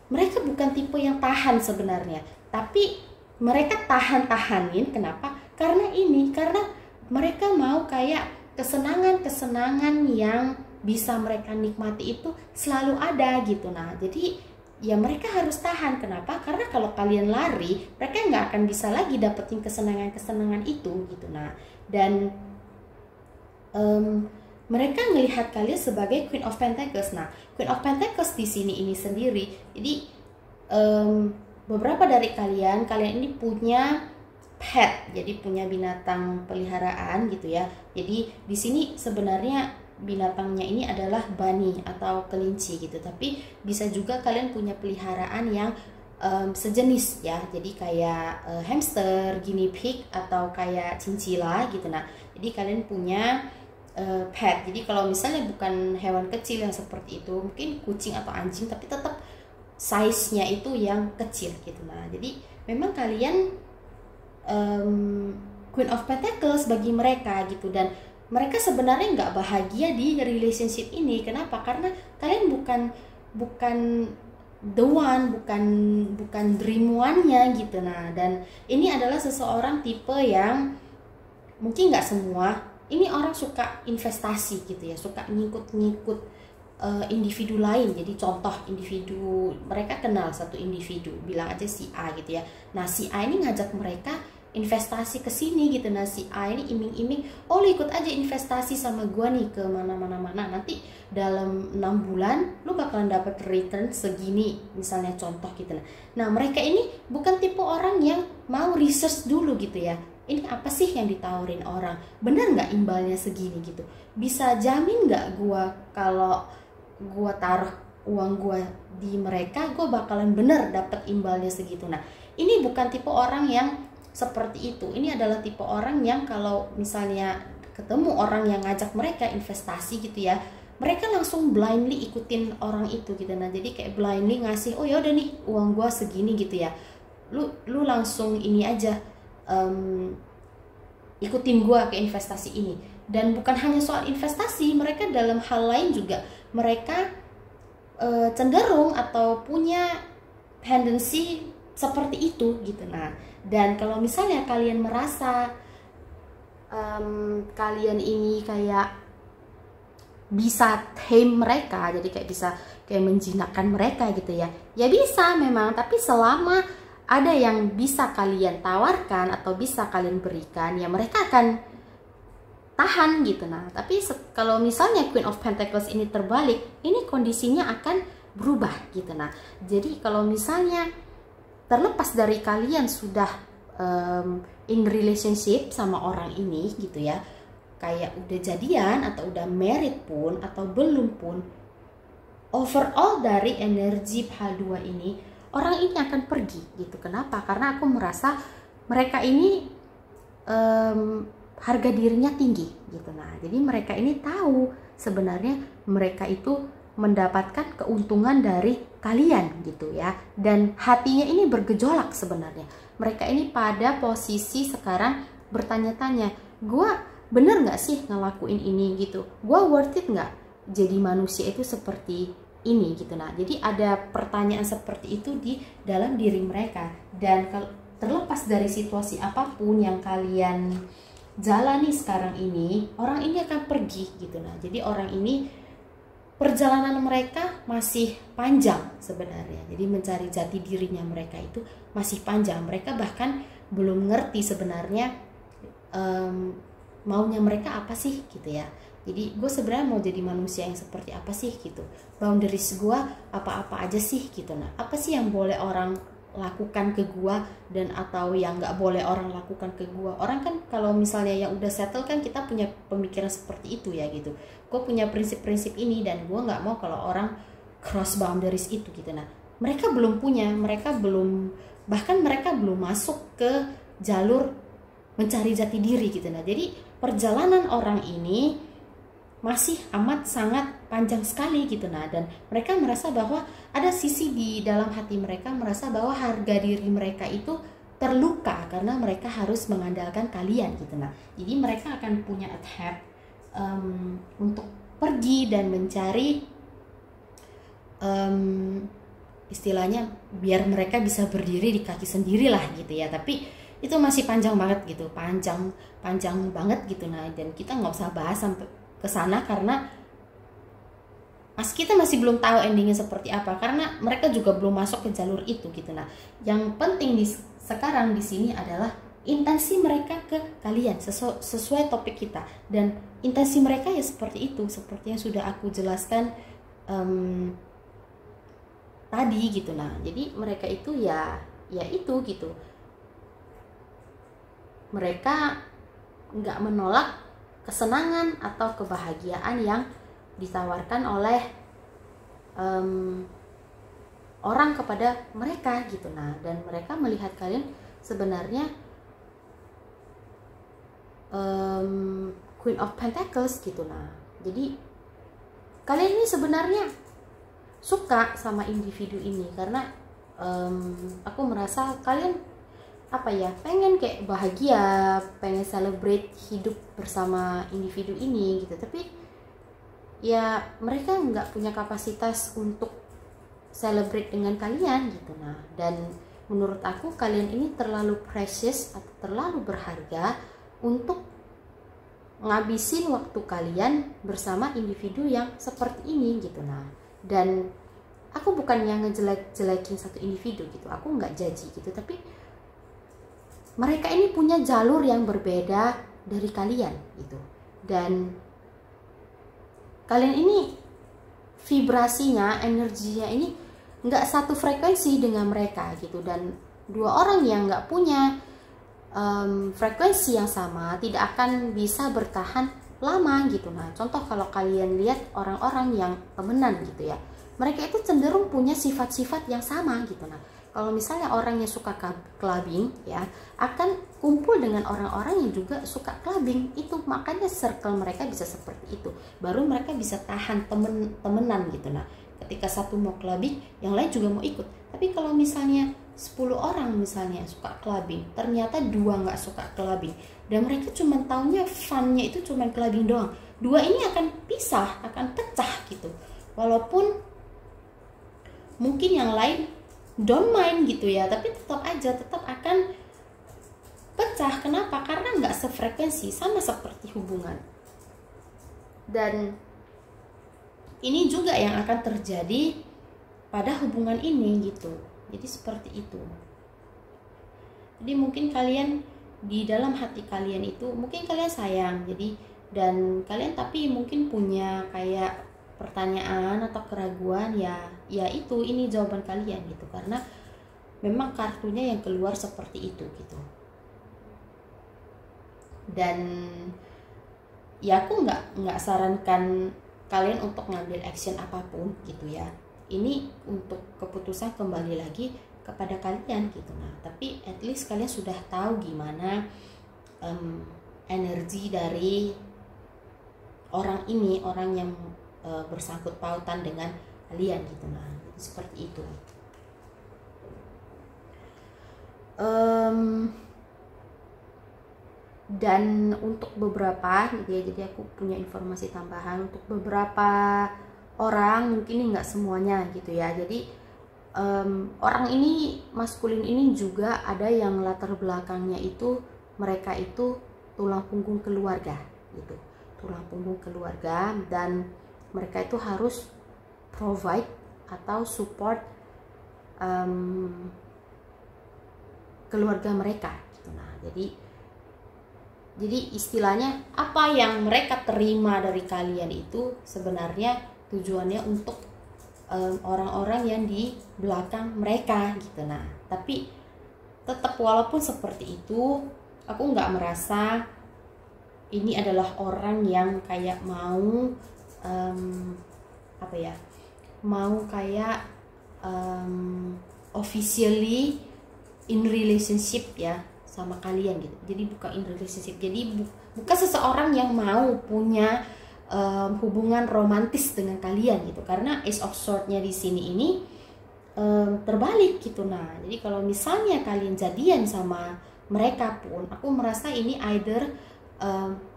Mereka bukan tipe yang tahan sebenarnya, tapi mereka tahan-tahanin. Kenapa? Karena mereka mau kayak kesenangan-kesenangan yang bisa mereka nikmati itu selalu ada gitu. Nah, jadi ya mereka harus tahan. Kenapa? Karena kalau kalian lari, mereka nggak akan bisa lagi dapetin kesenangan-kesenangan itu gitu. Nah, dan mereka melihat kalian sebagai Queen of Pentacles. Nah, Queen of Pentacles di sini ini sendiri. Jadi beberapa dari kalian ini punya pet, jadi punya binatang peliharaan gitu ya. Jadi di sini sebenarnya binatangnya ini adalah bunny atau kelinci gitu. Tapi bisa juga kalian punya peliharaan yang sejenis ya. Jadi kayak hamster, guinea pig atau kayak cincila gitu. Nah, jadi kalian punya pet. Jadi kalau misalnya bukan hewan kecil yang seperti itu, mungkin kucing atau anjing, tapi tetap size-nya itu yang kecil gitu. Nah, jadi memang kalian Queen of Pentacles bagi mereka gitu, dan mereka sebenarnya nggak bahagia di relationship ini. Kenapa? Karena kalian bukan the one, bukan dream one-nya gitu. Nah, dan ini adalah seseorang tipe yang mungkin nggak semua, ini orang suka investasi gitu ya, suka ngikut-ngikut individu lain. Jadi contoh individu, mereka kenal satu individu, bilang aja si A gitu ya. Nah, si A ini ngajak mereka investasi ke sini gitu. Nah, si A ini iming-iming, oh ikut aja investasi sama gua nih ke mana-mana, nanti dalam 6 bulan lu bakalan dapat return segini, misalnya contoh gitu. Nah, mereka ini bukan tipe orang yang mau research dulu gitu ya, ini apa sih yang ditawarin orang, bener nggak imbalnya segini gitu, bisa jamin nggak gua kalau gua taruh uang gua di mereka, gua bakalan bener dapet imbalnya segitu. Nah, ini bukan tipe orang yang seperti itu. Ini adalah tipe orang yang kalau misalnya ketemu orang yang ngajak mereka investasi gitu ya, mereka langsung blindly ikutin orang itu gitu. Nah, jadi kayak blindly ngasih, oh ya udah nih uang gua segini gitu ya, lu langsung ini aja, ikutin gua ke investasi ini. Dan bukan hanya soal investasi, mereka dalam hal lain juga mereka cenderung atau punya tendensi seperti itu gitu. Nah, dan kalau misalnya kalian merasa kalian ini kayak bisa tame mereka, jadi kayak bisa kayak menjinakkan mereka gitu ya, ya bisa memang. Tapi selama ada yang bisa kalian tawarkan atau bisa kalian berikan, ya mereka akan tahan gitu. Nah, tapi kalau misalnya Queen of Pentacles ini terbalik, ini kondisinya akan berubah gitu. Nah, jadi kalau misalnya terlepas dari kalian sudah in relationship sama orang ini gitu ya, kayak udah jadian atau udah married pun atau belum pun, overall dari energi pihak dua ini, orang ini akan pergi gitu. Kenapa? Karena aku merasa mereka ini harga dirinya tinggi gitu. Nah, jadi mereka ini tahu sebenarnya mereka itu mendapatkan keuntungan dari kalian gitu ya, dan hatinya ini bergejolak sebenarnya. Mereka ini pada posisi sekarang bertanya-tanya, gue bener nggak sih ngelakuin ini gitu, gue worth it nggak jadi manusia itu seperti ini gitu. Nah, jadi ada pertanyaan seperti itu di dalam diri mereka, dan kalau terlepas dari situasi apapun yang kalian jalani sekarang ini, orang ini akan pergi gitu. Nah, jadi orang ini perjalanan mereka masih panjang sebenarnya. Jadi mencari jati dirinya mereka itu masih panjang. Mereka bahkan belum ngerti sebenarnya maunya mereka apa sih gitu ya. Jadi gue sebenarnya mau jadi manusia yang seperti apa sih gitu. Boundaries gue apa-apa aja sih gitu. Nah, apa sih yang boleh orang lakukan ke gua dan atau yang nggak boleh orang lakukan ke gua. Orang kan kalau misalnya yang udah settle kan kita punya pemikiran seperti itu ya gitu. Gue punya prinsip-prinsip ini dan gua nggak mau kalau orang cross boundaries itu gitu. Nah, mereka belum punya, mereka belum, bahkan mereka belum masuk ke jalur mencari jati diri gitu. Nah, jadi perjalanan orang ini masih amat sangat panjang sekali gitu. Nah, dan mereka merasa bahwa ada sisi di dalam hati mereka merasa bahwa harga diri mereka itu terluka karena mereka harus mengandalkan kalian gitu. Nah, jadi mereka akan punya attempt untuk pergi dan mencari istilahnya biar mereka bisa berdiri di kaki sendiri lah gitu ya. Tapi itu masih panjang banget gitu, panjang banget gitu. Nah, dan kita nggak usah bahas sampai ke sana karena kita masih belum tahu endingnya seperti apa, karena mereka juga belum masuk ke jalur itu gitu. Nah, yang penting sekarang di sini adalah intensi mereka ke kalian sesuai topik kita, dan intensi mereka ya seperti itu, seperti yang sudah aku jelaskan tadi gitu. Nah, jadi mereka itu ya itu gitu, mereka nggak menolak kesenangan atau kebahagiaan yang ditawarkan oleh orang kepada mereka gitu. Nah, dan mereka melihat kalian sebenarnya Queen of Pentacles gitu. Nah, jadi kalian ini sebenarnya suka sama individu ini karena aku merasa kalian pengen kayak bahagia, pengen celebrate hidup bersama individu ini gitu. Tapi ya mereka nggak punya kapasitas untuk celebrate dengan kalian gitu. Nah, dan menurut aku kalian ini terlalu precious atau terlalu berharga untuk ngabisin waktu kalian bersama individu yang seperti ini gitu. Nah, dan aku bukan yang ngejelek-jelekin satu individu gitu, aku nggak judge gitu, tapi mereka ini punya jalur yang berbeda dari kalian gitu. Dan kalian ini vibrasinya, energinya ini nggak satu frekuensi dengan mereka gitu. Dan dua orang yang nggak punya frekuensi yang sama tidak akan bisa bertahan lama gitu. Nah, contoh kalau kalian lihat orang-orang yang temenan gitu ya, mereka itu cenderung punya sifat-sifat yang sama gitu. Nah, kalau misalnya orang yang suka clubbing ya akan kumpul dengan orang-orang yang juga suka clubbing itu, makanya circle mereka bisa seperti itu, baru mereka bisa tahan temenan gitu. Nah, ketika satu mau clubbing yang lain juga mau ikut. Tapi kalau misalnya 10 orang misalnya suka clubbing, ternyata 2 nggak suka clubbing, dan mereka cuma taunya funnya itu cuma clubbing doang, 2 ini akan pisah, akan pecah gitu. Walaupun mungkin yang lain don't mind gitu ya, tapi tetap akan pecah. Kenapa? Karena nggak sefrekuensi, sama seperti hubungan. Dan ini juga yang akan terjadi pada hubungan ini gitu. Jadi seperti itu. Jadi mungkin kalian di dalam hati kalian itu mungkin kalian sayang, jadi dan kalian tapi mungkin punya kayak pertanyaan atau keraguan, ya itu ini jawaban kalian gitu, karena memang kartunya yang keluar seperti itu gitu. Dan ya aku nggak sarankan kalian untuk ngambil action apapun gitu ya. Ini untuk keputusan kembali lagi kepada kalian gitu. Nah, tapi at least kalian sudah tahu gimana energi dari orang ini, orang yang bersangkut pautan dengan kalian gitu. Nah, seperti itu. Dan untuk beberapa gitu ya, jadi aku punya informasi tambahan untuk beberapa orang, mungkin ini nggak semuanya gitu ya. Jadi orang ini, maskulin ini juga ada yang latar belakangnya itu mereka itu tulang punggung keluarga gitu, tulang punggung keluarga, dan mereka itu harus provide atau support keluarga mereka gitu. Nah, jadi istilahnya apa yang mereka terima dari kalian itu sebenarnya tujuannya untuk orang-orang yang di belakang mereka gitu. Nah, tapi tetap walaupun seperti itu, aku nggak merasa ini adalah orang yang kayak mau mau kayak officially in relationship ya sama kalian gitu. Jadi bukan in relationship, jadi bukan seseorang yang mau punya hubungan romantis dengan kalian gitu, karena Ace of Swords-nya di sini ini terbalik gitu. Nah, jadi kalau misalnya kalian jadian sama mereka pun, aku merasa ini either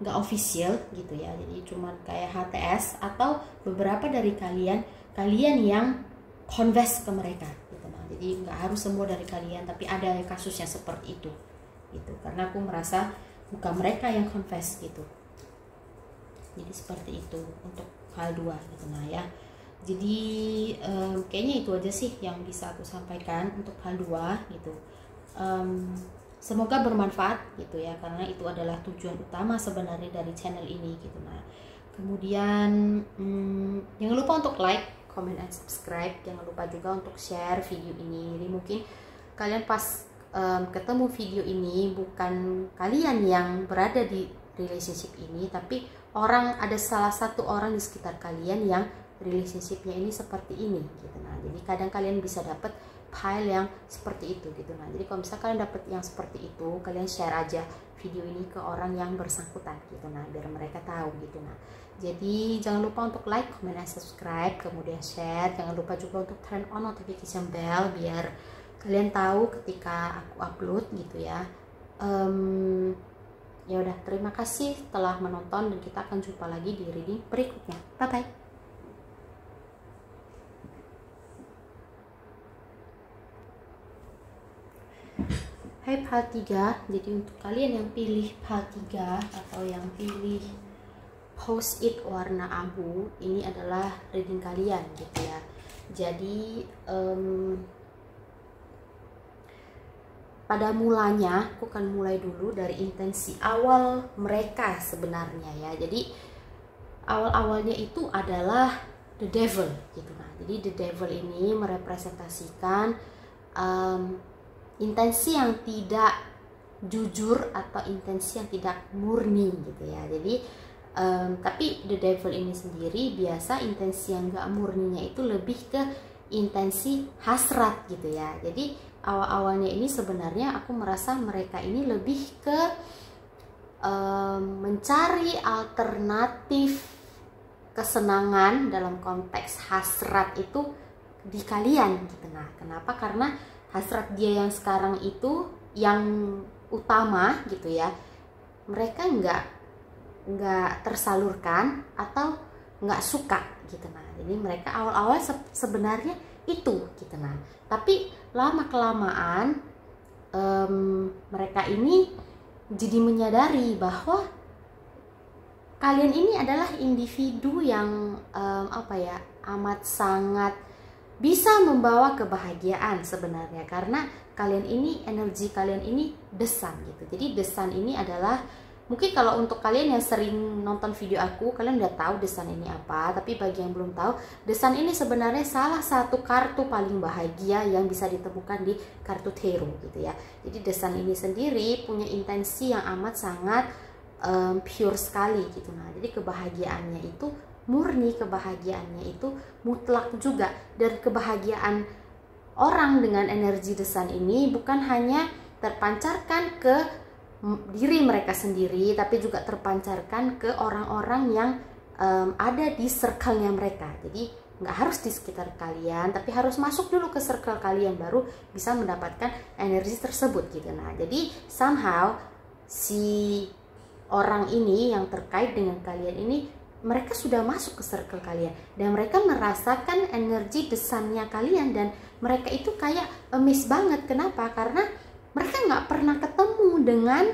nggak official gitu ya, jadi cuman kayak HTS, atau beberapa dari kalian yang confess ke mereka gitu. Nah, jadi nggak harus semua dari kalian, tapi ada kasusnya seperti itu gitu, karena aku merasa bukan mereka yang confess gitu. Jadi seperti itu untuk hal 2 gitu. Nah ya, jadi kayaknya itu aja sih yang bisa aku sampaikan untuk hal 2 gitu. Semoga bermanfaat gitu ya, karena itu adalah tujuan utama sebenarnya dari channel ini gitu. Nah, kemudian jangan lupa untuk like, comment, and subscribe. Jangan lupa juga untuk share video ini. Jadi mungkin kalian pas ketemu video ini, bukan kalian yang berada di relationship ini, tapi ada salah satu orang di sekitar kalian yang relationshipnya ini seperti ini gitu. Nah, jadi kadang kalian bisa dapat file yang seperti itu gitu. Nah, jadi kalau misalnya kalian dapat yang seperti itu, kalian share aja video ini ke orang yang bersangkutan gitu. Nah, biar mereka tahu gitu. Nah, jadi jangan lupa untuk like, comment, dan subscribe, kemudian share. Jangan lupa juga untuk turn on notification bell biar kalian tahu ketika aku upload gitu ya. Ya udah, terima kasih telah menonton, dan kita akan jumpa lagi di reading berikutnya. Bye bye. Hai PAL 3, jadi untuk kalian yang pilih PAL 3 atau yang pilih post-it warna abu, ini adalah reading kalian gitu ya. Jadi pada mulanya aku akan mulai dulu dari intensi awal mereka sebenarnya ya. Jadi awal-awalnya itu adalah the devil gitu. Nah, jadi the devil ini merepresentasikan intensi yang tidak jujur atau intensi yang tidak murni gitu ya. Jadi tapi the devil ini sendiri biasa intensi yang gak murninya itu lebih ke intensi hasrat gitu ya. Jadi awal-awalnya ini sebenarnya aku merasa mereka ini lebih ke mencari alternatif kesenangan dalam konteks hasrat itu di kalian gitu. Nah, kenapa? Karena hasrat dia yang sekarang itu yang utama gitu ya, mereka nggak tersalurkan atau nggak suka gitu. Nah, jadi mereka awal-awal sebenarnya itu gitu. Nah, tapi lama kelamaan mereka ini jadi menyadari bahwa kalian ini adalah individu yang amat sangat bisa membawa kebahagiaan sebenarnya, karena kalian ini, energi kalian ini The Sun gitu. Jadi The Sun ini adalah Mungkin kalau untuk kalian yang sering nonton video aku, kalian udah tahu desain ini apa. Tapi bagi yang belum tahu, desain ini sebenarnya salah satu kartu paling bahagia yang bisa ditemukan di kartu tarot gitu ya. Jadi desain ini sendiri punya intensi yang amat sangat pure sekali gitu. Nah, jadi kebahagiaannya itu murni, kebahagiaannya itu mutlak juga. Dan kebahagiaan orang dengan energi desain ini bukan hanya terpancarkan ke diri mereka sendiri, tapi juga terpancarkan ke orang-orang yang ada di circle-nya mereka. Jadi nggak harus di sekitar kalian, tapi harus masuk dulu ke circle kalian baru bisa mendapatkan energi tersebut gitu. Nah, jadi somehow si orang ini yang terkait dengan kalian ini, mereka sudah masuk ke circle kalian dan mereka merasakan energi desainnya kalian, dan mereka itu kayak amazed banget. Kenapa? Karena mereka nggak pernah ketemu dengan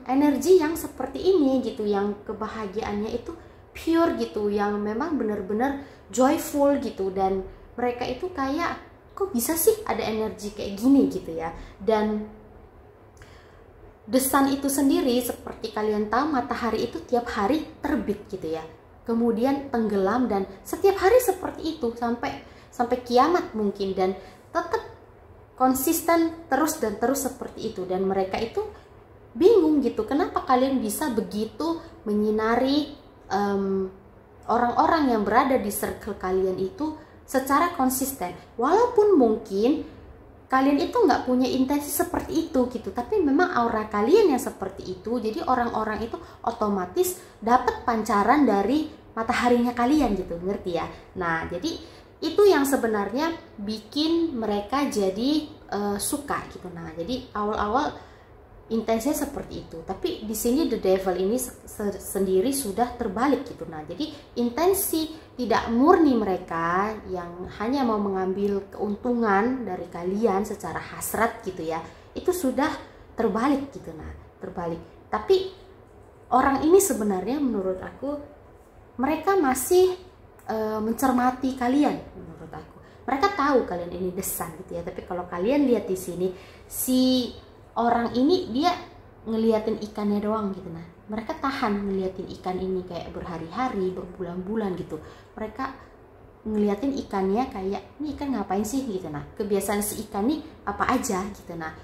energi yang seperti ini gitu, yang kebahagiaannya itu pure gitu, yang memang benar-benar joyful gitu. Dan mereka itu kayak, kok bisa sih ada energi kayak gini gitu ya. Dan desain itu sendiri, seperti kalian tahu, matahari itu tiap hari terbit gitu ya, kemudian tenggelam, dan setiap hari seperti itu sampai kiamat mungkin, dan tetap konsisten terus dan terus seperti itu. Dan mereka itu bingung gitu, kenapa kalian bisa begitu menyinari orang-orang yang berada di circle kalian itu secara konsisten, walaupun mungkin kalian itu nggak punya intensi seperti itu gitu, tapi memang aura kalian yang seperti itu. Jadi orang-orang itu otomatis dapat pancaran dari mataharinya kalian gitu, ngerti ya? Nah, jadi itu yang sebenarnya bikin mereka jadi suka gitu. Nah, jadi awal-awal intensinya seperti itu, tapi di sini the devil ini sendiri sudah terbalik gitu. Nah, jadi intensi tidak murni mereka yang hanya mau mengambil keuntungan dari kalian secara hasrat gitu ya, itu sudah terbalik gitu. Nah, terbalik. Tapi orang ini sebenarnya menurut aku mereka masih mencermati kalian. Menurut aku mereka tahu kalian ini desain gitu ya, tapi kalau kalian lihat di sini, si orang ini dia ngeliatin ikannya doang gitu. Nah, mereka tahan ngeliatin ikan ini kayak berhari-hari, berbulan-bulan gitu. Mereka ngeliatin ikannya kayak, ini ikan ngapain sih gitu. Nah, kebiasaan si ikan nih apa aja gitu. Nah,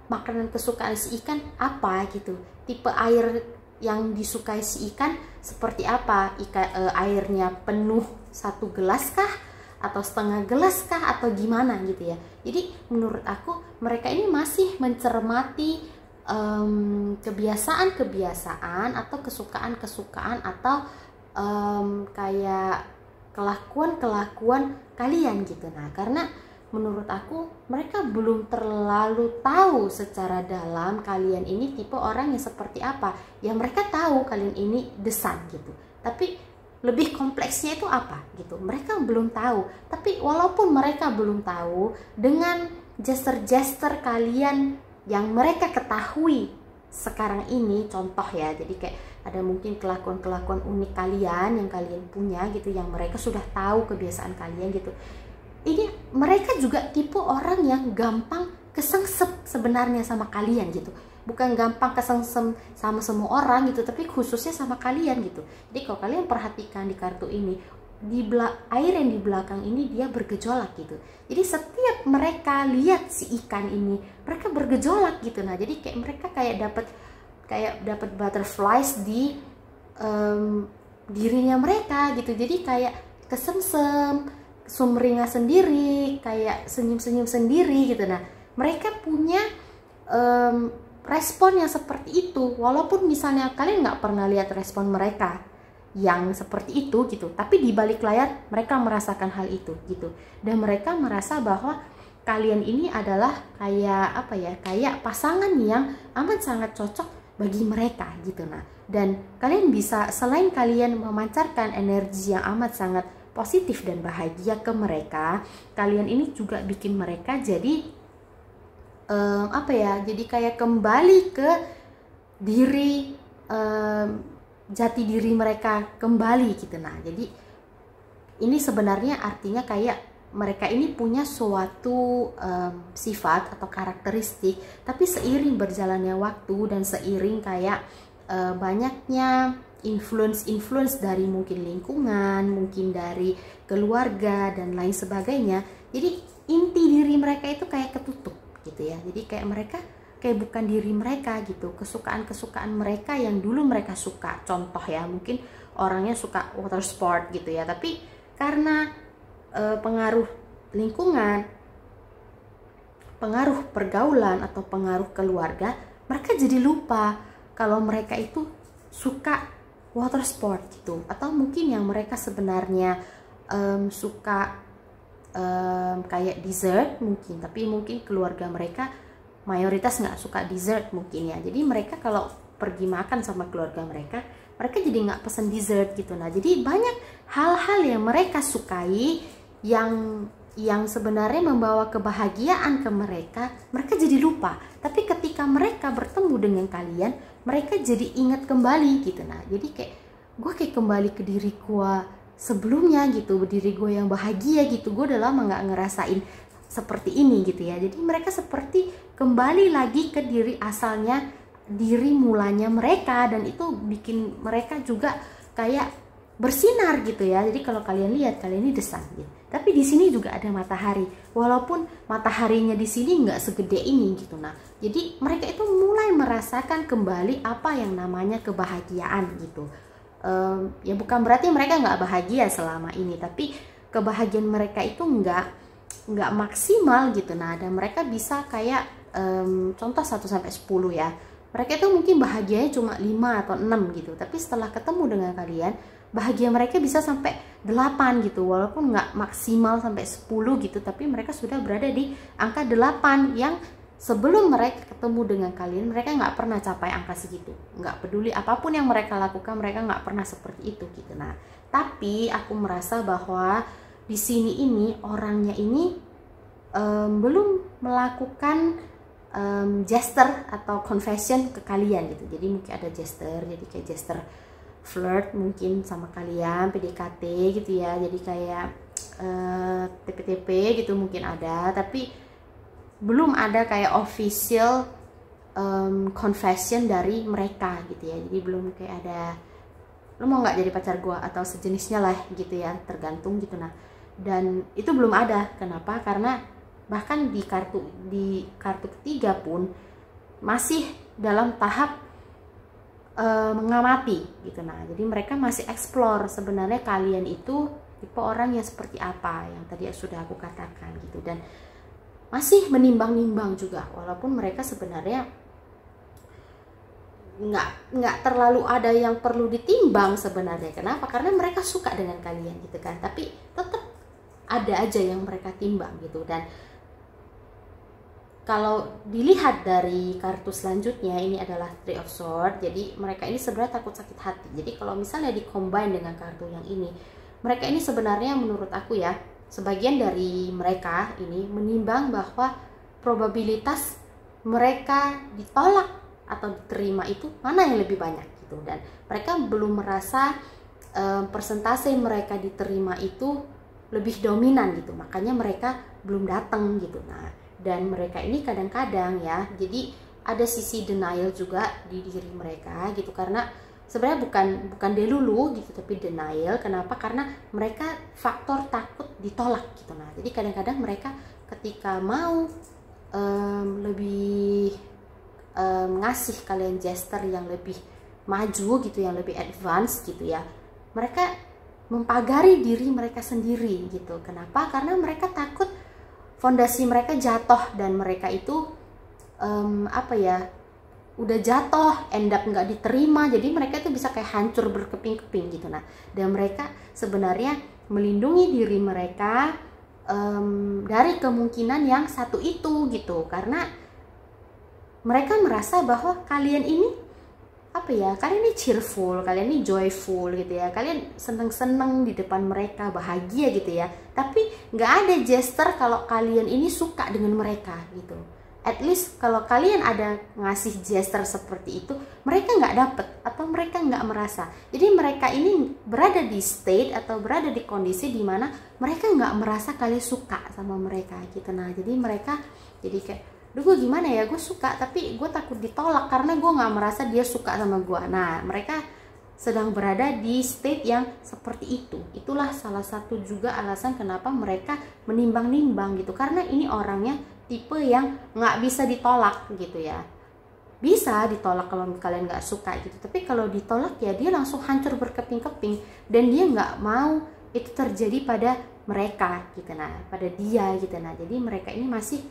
makanan kesukaan si ikan apa gitu, tipe air yang disukai si ikan seperti apa, airnya penuh 1 gelas kah, atau setengah gelas kah, atau gimana gitu ya. Jadi menurut aku mereka ini masih mencermati kebiasaan-kebiasaan atau kesukaan-kesukaan atau kayak kelakuan-kelakuan kalian gitu. Nah, karena menurut aku mereka belum terlalu tahu secara dalam kalian ini tipe orang yang seperti apa. Ya mereka tahu kalian ini desain gitu, tapi lebih kompleksnya itu apa gitu mereka belum tahu. Tapi walaupun mereka belum tahu, dengan gesture-gesture kalian yang mereka ketahui sekarang ini, contoh ya, jadi kayak ada mungkin kelakuan-kelakuan unik kalian yang kalian punya gitu, yang mereka sudah tahu kebiasaan kalian gitu. Ini mereka juga tipe orang yang gampang kesengsem sebenarnya sama kalian gitu. Bukan gampang kesengsem sama semua orang gitu, tapi khususnya sama kalian gitu. Jadi kalau kalian perhatikan di kartu ini, air yang di belakang ini dia bergejolak gitu. Jadi setiap mereka lihat si ikan ini, mereka bergejolak gitu. Nah, jadi kayak mereka dapat butterflies di dirinya mereka gitu. Jadi kayak kesemsem, sumringah sendiri, kayak senyum-senyum sendiri gitu. Nah, mereka punya respon yang seperti itu, walaupun misalnya kalian nggak pernah lihat respon mereka yang seperti itu gitu, tapi di balik layar mereka merasakan hal itu gitu. Dan mereka merasa bahwa kalian ini adalah kayak apa ya, kayak pasangan yang amat sangat cocok bagi mereka gitu. Nah, dan kalian bisa, selain kalian memancarkan energi yang amat sangat positif dan bahagia ke mereka, kalian ini juga bikin mereka jadi apa ya, jadi kayak kembali ke diri, jati diri mereka kembali gitu. Nah, jadi ini sebenarnya artinya kayak mereka ini punya suatu sifat atau karakteristik, tapi seiring berjalannya waktu dan seiring kayak banyaknya influence dari mungkin lingkungan, mungkin dari keluarga dan lain sebagainya, jadi inti diri mereka itu kayak ketutup gitu ya. Jadi kayak mereka kayak bukan diri mereka gitu, kesukaan-kesukaan mereka yang dulu mereka suka. Contoh ya, mungkin orangnya suka water sport gitu ya, tapi karena pengaruh lingkungan, pengaruh pergaulan atau pengaruh keluarga, mereka jadi lupa kalau mereka itu suka water sport gitu. Atau mungkin yang mereka sebenarnya suka kayak dessert mungkin, tapi mungkin keluarga mereka mayoritas nggak suka dessert mungkin ya. Jadi mereka kalau pergi makan sama keluarga mereka jadi nggak pesen dessert gitu. Nah, jadi banyak hal-hal yang mereka sukai yang sebenarnya membawa kebahagiaan ke mereka jadi lupa. Tapi ketika mereka bertemu dengan kalian, mereka jadi ingat kembali gitu. Nah, jadi kayak gue kayak kembali ke diri gue sebelumnya gitu, diri gue yang bahagia gitu. Gue udah lama nggak ngerasain seperti ini gitu ya. Jadi mereka seperti kembali lagi ke diri asalnya, diri mulanya mereka, dan itu bikin mereka juga kayak bersinar gitu ya. Jadi kalau kalian lihat, kalian ini the sun gitu. Tapi di sini juga ada matahari, walaupun mataharinya di sini nggak segede ini gitu. Nah, jadi mereka itu mulai merasakan kembali apa yang namanya kebahagiaan gitu. Ya bukan berarti mereka nggak bahagia selama ini, tapi kebahagiaan mereka itu nggak maksimal gitu. Nah, dan mereka bisa kayak contoh 1 sampai 10 ya. Mereka itu mungkin bahagianya cuma 5 atau 6 gitu, tapi setelah ketemu dengan kalian, bahagia mereka bisa sampai 8 gitu, walaupun nggak maksimal sampai 10 gitu, tapi mereka sudah berada di angka 8 yang sebelum mereka ketemu dengan kalian, mereka nggak pernah capai angka segitu. Nggak peduli apapun yang mereka lakukan, mereka nggak pernah seperti itu gitu. Nah, tapi aku merasa bahwa di sini ini orangnya ini belum melakukan gesture atau confession ke kalian gitu. Jadi mungkin ada gesture, jadi kayak gesture flirt mungkin sama kalian, PDKT gitu ya. Jadi kayak TP-TP gitu mungkin ada, tapi belum ada kayak official confession dari mereka gitu ya. Jadi belum kayak ada, lo mau nggak jadi pacar gua atau sejenisnya lah gitu ya, tergantung gitu. Nah, dan itu belum ada. Kenapa? Karena bahkan di kartu ketiga pun masih dalam tahap mengamati gitu. Nah, jadi mereka masih explore sebenarnya kalian itu tipe orang yang seperti apa, yang tadi sudah aku katakan gitu, dan masih menimbang-nimbang juga, walaupun mereka sebenarnya nggak terlalu ada yang perlu ditimbang sebenarnya. Kenapa? Karena mereka suka dengan kalian gitu kan, tapi tetap ada aja yang mereka timbang gitu. Dan kalau dilihat dari kartu selanjutnya, ini adalah Three of Swords. Jadi mereka ini sebenarnya takut sakit hati. Jadi kalau misalnya di-combine dengan kartu yang ini, mereka ini sebenarnya menurut aku ya, sebagian dari mereka ini menimbang bahwa probabilitas mereka ditolak atau diterima itu mana yang lebih banyak gitu. Dan mereka belum merasa persentase mereka diterima itu lebih dominan gitu. Makanya mereka belum datang gitu. Nah, dan mereka ini kadang-kadang ya, jadi ada sisi denial juga di diri mereka gitu, karena sebenarnya bukan delulu gitu, tapi denial. Kenapa? Karena mereka faktor takut ditolak gitu. Nah, jadi kadang-kadang mereka ketika mau lebih ngasih kalian gesture yang lebih maju gitu, yang lebih advance gitu ya, mereka mempagari diri mereka sendiri gitu. Kenapa? Karena mereka takut fondasi mereka jatuh, dan mereka itu udah jatuh, end up nggak diterima, jadi mereka itu bisa kayak hancur berkeping-keping gitu. Nah, dan mereka sebenarnya melindungi diri mereka dari kemungkinan yang satu itu gitu, karena mereka merasa bahwa kalian ini kalian ini cheerful, kalian ini joyful gitu ya, kalian seneng-seneng di depan mereka, bahagia gitu ya, tapi nggak ada gesture kalau kalian ini suka dengan mereka gitu, at least kalau kalian ada ngasih gesture seperti itu, mereka nggak dapet atau mereka nggak merasa. Jadi mereka ini berada di state atau berada di kondisi dimana mereka nggak merasa kalian suka sama mereka gitu. Nah jadi mereka jadi kayak, duh gue gimana ya, gue suka tapi gue takut ditolak karena gue nggak merasa dia suka sama gue. Nah mereka sedang berada di state yang seperti itu. Itulah salah satu juga alasan kenapa mereka menimbang-nimbang gitu, karena ini orangnya tipe yang nggak bisa ditolak gitu ya. Bisa ditolak kalau kalian nggak suka gitu, tapi kalau ditolak ya dia langsung hancur berkeping-keping, dan dia nggak mau itu terjadi pada mereka gitu, nah pada dia gitu. Nah jadi mereka ini masih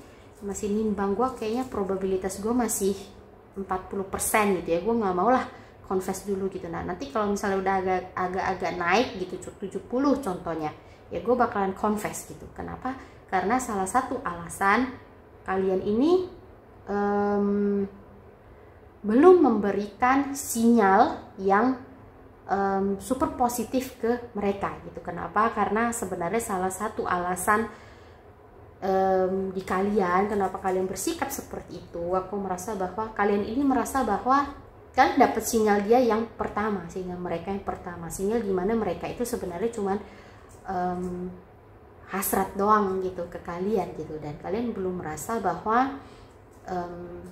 nimbang, gue kayaknya probabilitas gue masih 40% gitu ya, gue nggak mau lah confess dulu gitu. Nah nanti kalau misalnya udah agak naik gitu 70 contohnya, ya gue bakalan confess gitu. Kenapa? Karena salah satu alasan kalian ini belum memberikan sinyal yang super positif ke mereka gitu. Kenapa? Karena sebenarnya salah satu alasan di kalian kenapa kalian bersikap seperti itu, aku merasa bahwa kalian ini merasa bahwa kan dapat sinyal dia yang pertama, sinyal mereka yang pertama, sinyal dimana mereka itu sebenarnya cuman hasrat doang gitu ke kalian gitu, dan kalian belum merasa bahwa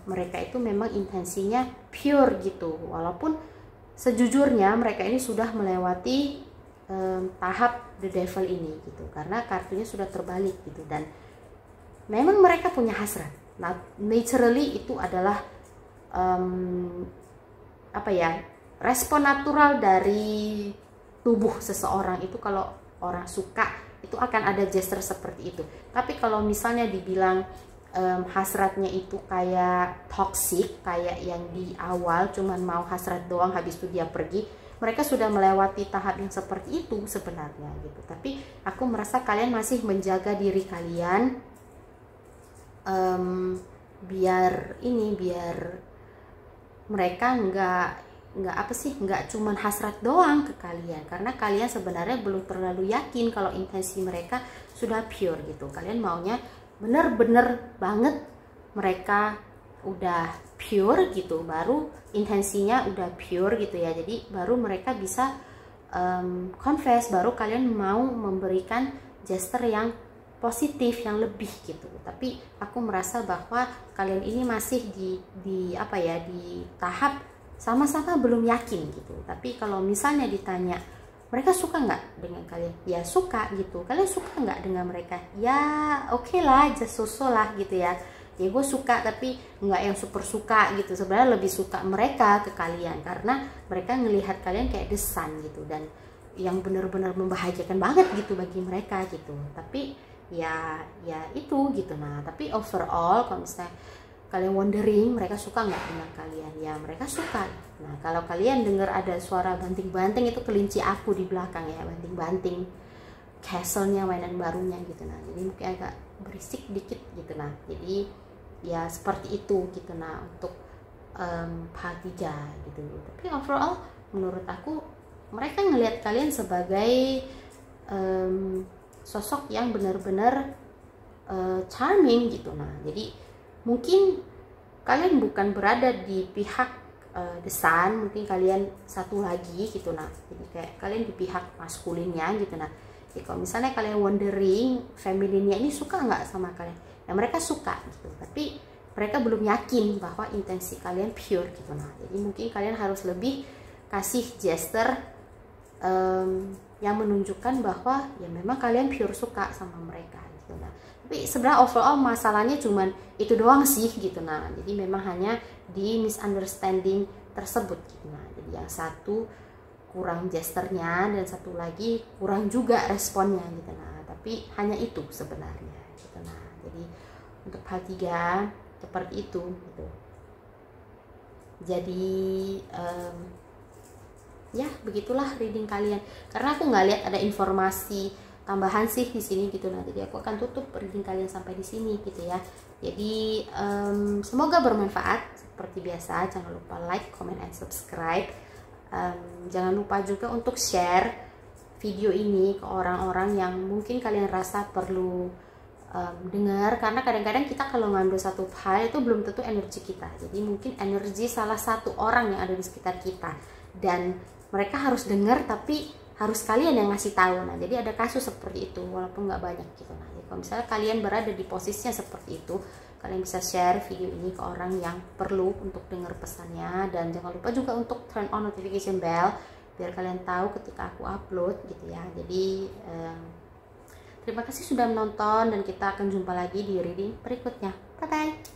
mereka itu memang intensinya pure gitu, walaupun sejujurnya mereka ini sudah melewati tahap the devil ini gitu, karena kartunya sudah terbalik gitu, dan memang mereka punya hasrat. Nah, naturally itu adalah apa ya, respon natural dari tubuh seseorang itu. Kalau orang suka itu akan ada gesture seperti itu. Tapi kalau misalnya dibilang hasratnya itu kayak toxic, kayak yang di awal cuman mau hasrat doang habis itu dia pergi, mereka sudah melewati tahap yang seperti itu sebenarnya gitu. Tapi aku merasa kalian masih menjaga diri kalian biar mereka nggak cuman hasrat doang ke kalian, karena kalian sebenarnya belum terlalu yakin kalau intensi mereka sudah pure gitu. Kalian maunya bener-bener banget mereka udah pure gitu, baru intensinya udah pure gitu ya, jadi baru mereka bisa confess, baru kalian mau memberikan gesture yang positif yang lebih gitu. Tapi aku merasa bahwa kalian ini masih di apa ya, di tahap sama-sama belum yakin gitu. Tapi kalau misalnya ditanya mereka suka nggak dengan kalian, ya suka gitu. Kalian suka nggak dengan mereka, ya oke lah, just so lah gitu ya. Ya gue suka tapi nggak yang super suka gitu. Sebenarnya lebih suka mereka ke kalian karena mereka ngelihat kalian kayak the sun gitu, dan yang benar-benar membahagiakan banget gitu bagi mereka gitu. Tapi ya itu gitu. Nah tapi overall kalau misalnya kalian wondering mereka suka nggak dengan kalian, ya mereka suka. Nah kalau kalian dengar ada suara banting-banting, itu kelinci aku di belakang ya, banting-banting castle-nya, mainan barunya gitu. Nah jadi mungkin agak berisik dikit gitu. Nah jadi ya seperti itu gitu. Nah untuk part 3 gitu. Tapi overall menurut aku mereka ngelihat kalian sebagai sosok yang benar-benar charming gitu. Nah jadi mungkin kalian bukan berada di pihak the sun, mungkin kalian satu lagi gitu. Nah jadi kayak kalian di pihak maskulinnya gitu. Nah jadi kalau misalnya kalian wondering femininnya ini suka nggak sama kalian, ya mereka suka gitu, tapi mereka belum yakin bahwa intensi kalian pure gitu. Nah jadi mungkin kalian harus lebih kasih gesture yang menunjukkan bahwa ya memang kalian pure suka sama mereka gitu. Nah tapi sebenarnya overall masalahnya cuman itu doang sih gitu. Nah jadi memang hanya di misunderstanding tersebut gitu. Nah jadi yang satu kurang gesturnya dan satu lagi kurang juga responnya gitu. Nah tapi hanya itu sebenarnya gitu. Nah jadi untuk part 3 seperti itu gitu. Jadi ya begitulah reading kalian, karena aku nggak lihat ada informasi tambahan sih di sini gitu. Nah jadi aku akan tutup reading kalian sampai di sini gitu ya. Jadi semoga bermanfaat seperti biasa. Jangan lupa like, comment, and subscribe. Jangan lupa juga untuk share video ini ke orang-orang yang mungkin kalian rasa perlu dengar, karena kadang-kadang kita kalau ngambil satu file itu belum tentu energi kita. Jadi mungkin energi salah satu orang yang ada di sekitar kita, dan mereka harus dengar tapi harus kalian yang ngasih tahu. Nah, jadi ada kasus seperti itu walaupun nggak banyak gitu. Nah, jadi kalau misalnya kalian berada di posisinya seperti itu, kalian bisa share video ini ke orang yang perlu untuk dengar pesannya, dan jangan lupa juga untuk turn on notification bell biar kalian tahu ketika aku upload gitu ya. Jadi terima kasih sudah menonton, dan kita akan jumpa lagi di reading berikutnya. Bye bye.